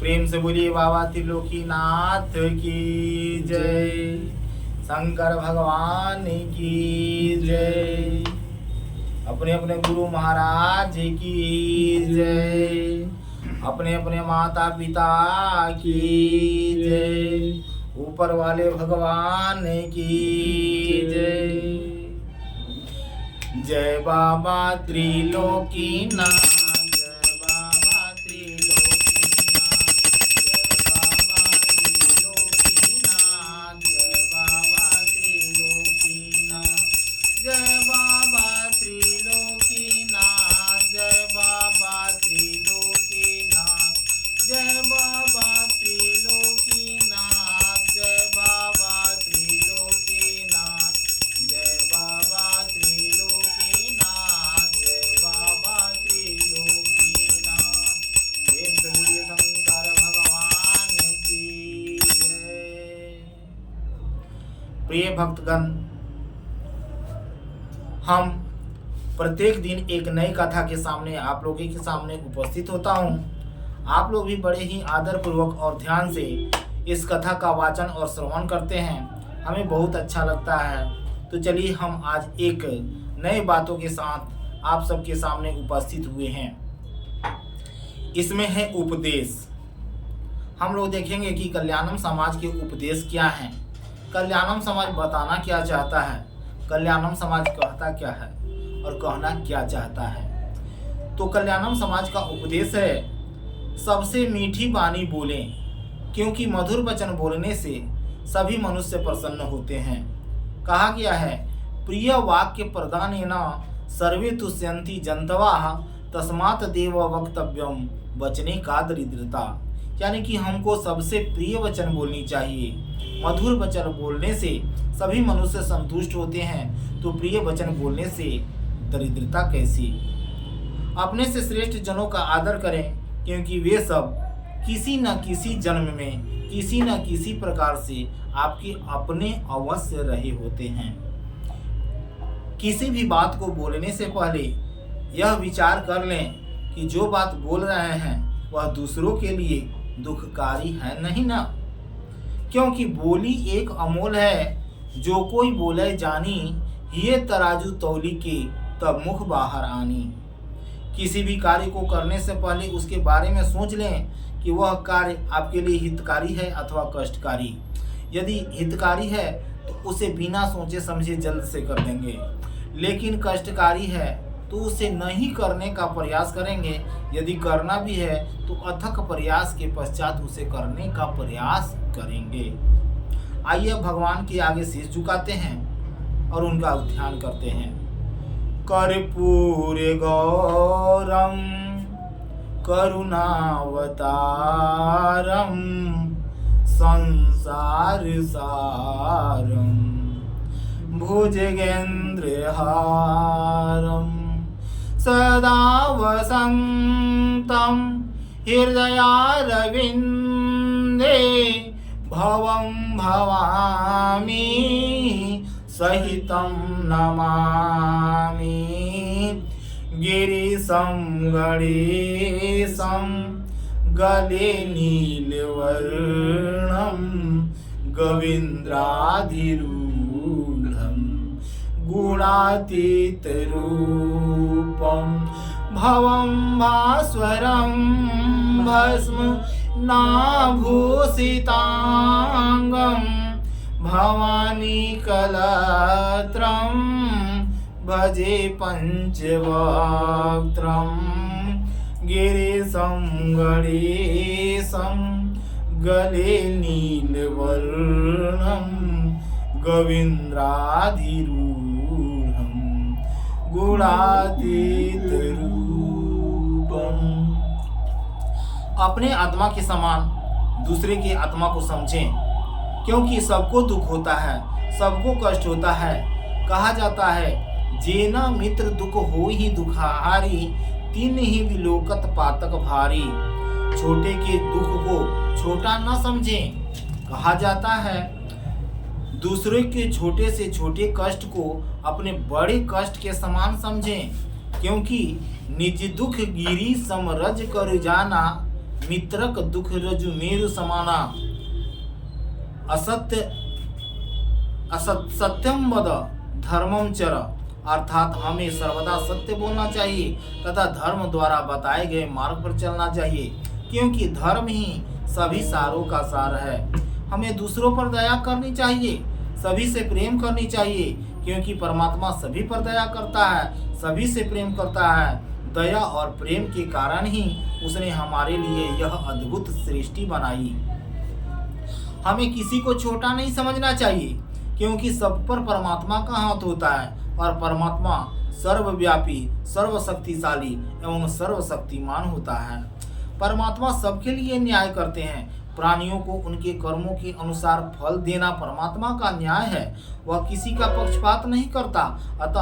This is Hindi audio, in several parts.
प्रेम से बोलिए बाबा त्रिलोकीनाथ की जय, शंकर भगवान की जय, अपने अपने गुरु महाराज की जय, अपने अपने माता पिता की जय, ऊपर वाले भगवान की जय। जय बाबा त्रिलोकीनाथ, जय बाबा त्रिलोकीनाथ, जय बाबा त्रिलोकीनाथ, जय बाबा त्रिलोकीनाथ, जय बाबा त्रिलोकीनाथ, जय बाबा त्रिलोकीनाथ, जय बाबा त्रिलोकीनाथ, जय बाबा त्रिलोकीनाथ, जय बाबा त्रिलोकीनाथ। प्रेम से बोलिए शंकर भगवान की जय। प्रिय भक्तगण, हम प्रत्येक दिन एक नई कथा के सामने आप लोगों के सामने उपस्थित होता हूँ। आप लोग भी बड़े ही आदर पूर्वक और ध्यान से इस कथा का वाचन और श्रवण करते हैं, हमें बहुत अच्छा लगता है। तो चलिए हम आज एक नए बातों के साथ आप सबके सामने उपस्थित हुए हैं। इसमें है उपदेश। हम लोग देखेंगे कि कल्याणम समाज के उपदेश क्या हैं, कल्याणम समाज बताना क्या चाहता है, कल्याणम समाज कहता क्या है और कहना क्या चाहता है। तो कल्याणम समाज का उपदेश है, सबसे मीठी वाणी बोलें, क्योंकि मधुर वचन बोलने से सभी मनुष्य प्रसन्न होते हैं। कहा गया है, प्रिय वाक्य प्रदानेन सर्वे तुष्यन्ति जन्तवः, तस्मात् देव वक्तव्यम वचने का दरिद्रता। यानी कि हमको सबसे प्रिय वचन बोलनी चाहिए। मधुर वचन बोलने से सभी मनुष्य संतुष्ट होते हैं, तो प्रिय वचन बोलने से दरिद्रता कैसी। अपने से श्रेष्ठ जनों का आदर करें, क्योंकि वे सब किसी न किसी जन्म में किसी न किसी प्रकार से आपके अपने अवश्य रहे होते हैं। किसी भी बात को बोलने से पहले यह विचार कर लें कि जो बात बोल रहे हैं वह दूसरों के लिए दुखकारी है नहीं ना। क्योंकि बोली एक अमोल है, जो कोई बोले जानी, ये तराजू तौली के तब मुख बाहर आनी। किसी भी कार्य को करने से पहले उसके बारे में सोच लें कि वह कार्य आपके लिए हितकारी है अथवा कष्टकारी। यदि हितकारी है तो उसे बिना सोचे समझे जल्द से कर देंगे, लेकिन कष्टकारी है तो उसे नहीं करने का प्रयास करेंगे। यदि करना भी है तो अथक प्रयास के पश्चात उसे करने का प्रयास करेंगे। आइए भगवान के आगे शीश झुकाते हैं और उनका ध्यान करते हैं। कर्पूर गौरम करुणावतारम संसार सारम भुजगेन्द्रहारम सदा वसन्तं हृदयारविन्दे भवं भवामि सहितं नमामि। गिरीशं गणेशं गले नीलवर्णं गवीन्द्राधिरूढं गुणातीतरूपं भवं भास्वरं भस्म नाभूषितांगं भवानी कलत्रं भजे पंचवक्त्रं। गिरीशं गणेशं गले नीलवर्णं गवीन्द्राधिरूढं गुणातीतरूपं। अपने आत्मा के समान दूसरे की आत्मा को समझें, क्योंकि सबको दुख होता है, सबको कष्ट होता है। कहा जाता है, जेना मित्र दुख हो ही दुखाहारी, तीन ही विलोकत पातक भारी। छोटे के दुख को छोटा न समझें। कहा जाता है, दूसरे के छोटे से छोटे कष्ट को अपने बड़े कष्ट के समान समझें, क्योंकि निज दुख गिरी समरज कर जाना, मित्रक दुख रजु मेरु समाना सत्यम वद धर्मम चर, अर्थात हमें सर्वदा सत्य बोलना चाहिए तथा धर्म द्वारा बताए गए मार्ग पर चलना चाहिए, क्योंकि धर्म ही सभी सारों का सार है। हमें दूसरों पर दया करनी चाहिए, सभी से प्रेम करनी चाहिए, क्योंकि परमात्मा सभी पर दया करता है, सभी से प्रेम करता है। दया और प्रेम के कारण ही उसने हमारे लिए यह अद्भुत सृष्टि बनाई। हमें किसी को छोटा नहीं समझना चाहिए, क्योंकि सब पर परमात्मा का हाथ होता है और परमात्मा सर्वव्यापी, सर्वशक्तिशाली एवं सर्वशक्तिमान होता है। परमात्मा सबके लिए न्याय करते हैं। प्राणियों को उनके कर्मों के अनुसार फल देना परमात्मा का न्याय है। वह किसी का पक्षपात नहीं करता, अतः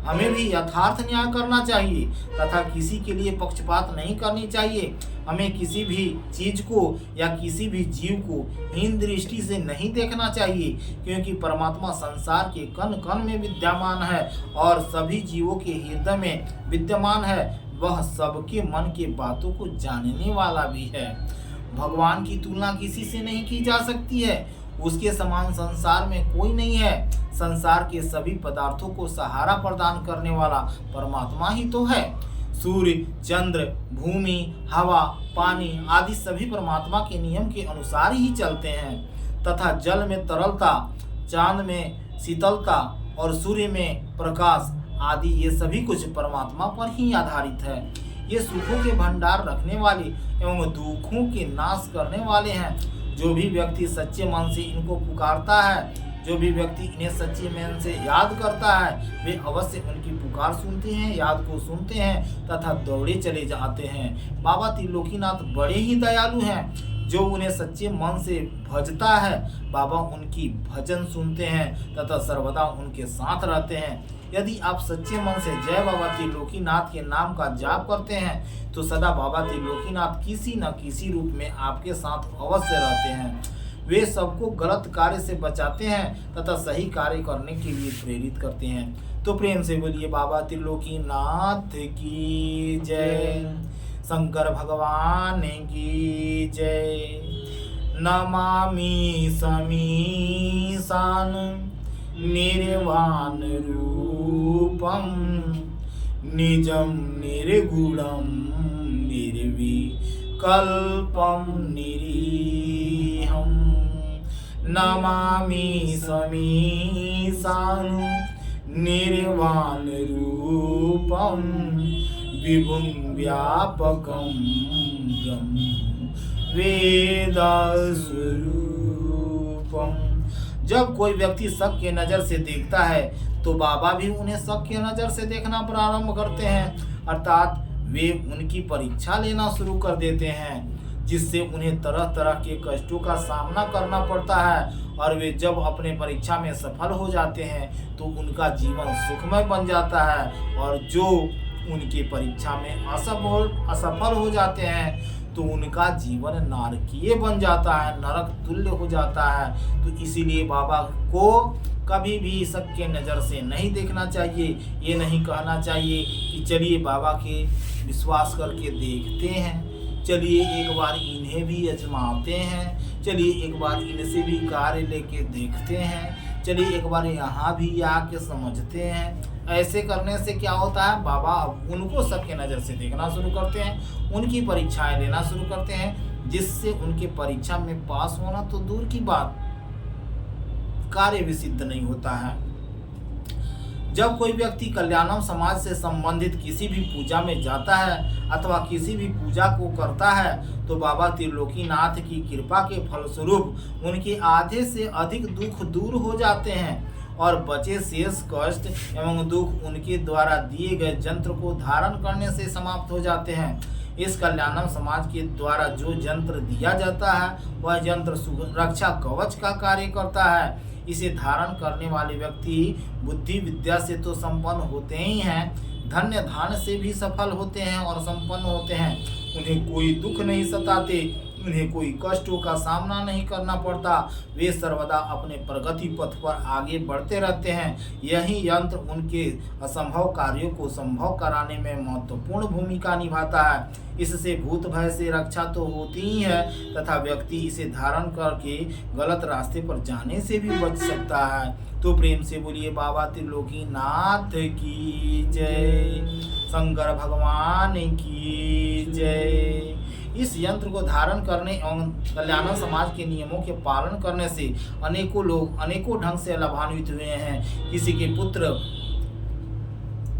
हमें भी यथार्थ न्याय करना चाहिए तथा किसी के लिए पक्षपात नहीं करनी चाहिए। हमें किसी भी चीज को या किसी भी जीव को हीन दृष्टि से नहीं देखना चाहिए, क्योंकि परमात्मा संसार के कण कण में विद्यमान है और सभी जीवों के हृदय में विद्यमान है। वह सबके मन के बातों को जानने वाला भी है। भगवान की तुलना किसी से नहीं की जा सकती है। उसके समान संसार में कोई नहीं है। संसार के सभी पदार्थों को सहारा प्रदान करने वाला परमात्मा ही तो है। सूर्य, चंद्र, भूमि, हवा, पानी आदि सभी परमात्मा के नियम के अनुसार ही चलते हैं तथा जल में तरलता, चांद में शीतलता और सूर्य में प्रकाश आदि ये सभी कुछ परमात्मा पर ही आधारित है। ये सुखों के भंडार रखने वाले एवं दुखों के नाश करने वाले हैं। जो भी व्यक्ति सच्चे मन से इनको पुकारता है, जो भी व्यक्ति इन्हें सच्चे मन से याद करता है, वे अवश्य उनकी पुकार सुनते हैं, याद को सुनते हैं तथा दौड़े चले जाते हैं। बाबा त्रिलोकीनाथ बड़े ही दयालु हैं। जो उन्हें सच्चे मन से भजता है, बाबा उनकी भजन सुनते हैं तथा सर्वदा उनके साथ रहते हैं। यदि आप सच्चे मन से जय बाबा त्रिलोकीनाथ के नाम का जाप करते हैं तो सदा बाबा त्रिलोकीनाथ किसी न किसी रूप में आपके साथ अवश्य रहते हैं। वे सबको गलत कार्य से बचाते हैं तथा सही कार्य करने के लिए प्रेरित करते हैं। तो प्रेम से बोलिए बाबा त्रिलोकीनाथ की जय, शंकर भगवान की जय। नमामि समीशान निर्वाण रूपम निजम निर्गुणम निर्विकल्पम निरीहम। नमामि समीशान निर्वाण रूपम विभुं व्यापकं ब्रह्म वेदस्वरूपम। जब कोई व्यक्ति शक के नज़र से देखता है तो बाबा भी उन्हें शक के नज़र से देखना प्रारंभ करते हैं, अर्थात वे उनकी परीक्षा लेना शुरू कर देते हैं, जिससे उन्हें तरह तरह के कष्टों का सामना करना पड़ता है। और वे जब अपने परीक्षा में सफल हो जाते हैं तो उनका जीवन सुखमय बन जाता है, और जो उनके परीक्षा में असफल हो जाते हैं तो उनका जीवन नारकीय बन जाता है, नरक तुल्य हो जाता है। तो इसीलिए बाबा को कभी भी शक के नज़र से नहीं देखना चाहिए। ये नहीं कहना चाहिए कि चलिए बाबा के विश्वास करके देखते हैं, चलिए एक बार इन्हें भी आजमाते हैं, चलिए एक बार इनसे भी कार्य लेके देखते हैं, चलिए एक बार यहाँ भी आके समझते हैं। ऐसे करने से क्या होता है, बाबा अब उनको सबके नज़र से देखना शुरू करते हैं, उनकी परीक्षाएं लेना शुरू करते हैं, जिससे उनके परीक्षा में पास होना तो दूर की बात, कार्य भी सिद्ध नहीं होता है। जब कोई व्यक्ति कल्याणम समाज से संबंधित किसी भी पूजा में जाता है अथवा किसी भी पूजा को करता है तो बाबा त्रिलोकीनाथ की कृपा के फलस्वरूप उनके आधे से अधिक दुख दूर हो जाते हैं और बचे शेष कष्ट एवं दुख उनके द्वारा दिए गए यंत्र को धारण करने से समाप्त हो जाते हैं। इस कल्याणम समाज के द्वारा जो यंत्र दिया जाता है वह यंत्र सुरक्षा कवच का कार्य करता है। इसे धारण करने वाले व्यक्ति बुद्धि विद्या से तो संपन्न होते ही हैं, धन्य धान से भी सफल होते हैं और संपन्न होते हैं। उन्हें कोई दुख नहीं सताते, उन्हें कोई कष्टों का सामना नहीं करना पड़ता। वे सर्वदा अपने प्रगति पथ पर आगे बढ़ते रहते हैं। यही यंत्र उनके असंभव कार्यों को संभव कराने में महत्वपूर्ण भूमिका निभाता है। इससे भूत भय से रक्षा तो होती ही है तथा व्यक्ति इसे धारण करके गलत रास्ते पर जाने से भी बच सकता है। तो प्रेम से बोलिए बाबा त्रिलोकीनाथ की जय, शंकर भगवान की जय। इस यंत्र को धारण करने एवं कल्याण समाज के नियमों के पालन करने से अनेकों लोग अनेकों ढंग से लाभान्वित हुए हैं। किसी के पुत्र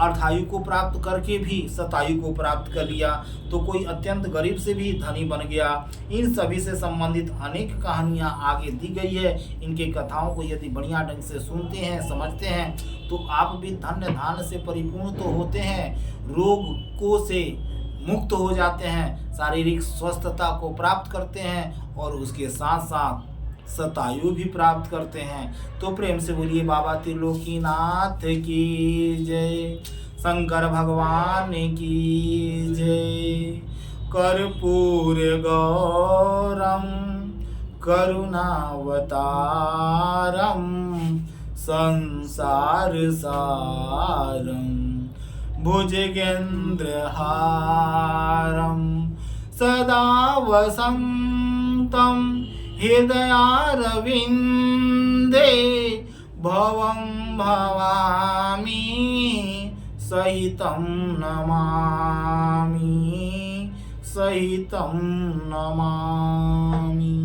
अर्धायु को प्राप्त करके भी शतायु को प्राप्त कर लिया, तो कोई अत्यंत गरीब से भी धनी बन गया। इन सभी से संबंधित अनेक कहानियां आगे दी गई है। इनके कथाओं को यदि बढ़िया ढंग से सुनते हैं, समझते हैं, तो आप भी धन्य धान्य से परिपूर्ण तो होते हैं, रोगों से मुक्त हो जाते हैं, शारीरिक स्वस्थता को प्राप्त करते हैं और उसके साथ साथ शतायु भी प्राप्त करते हैं। तो प्रेम से बोलिए बाबा त्रिलोकीनाथ की जय, शंकर भगवान की जय। कर्पूर गौरम करुणावतारम संसार सारम भुजगेन्द्रहारम सदा वसन्तं हृदयारविन्दे भवं भवामि सहितं नमामि सहितं नमामि।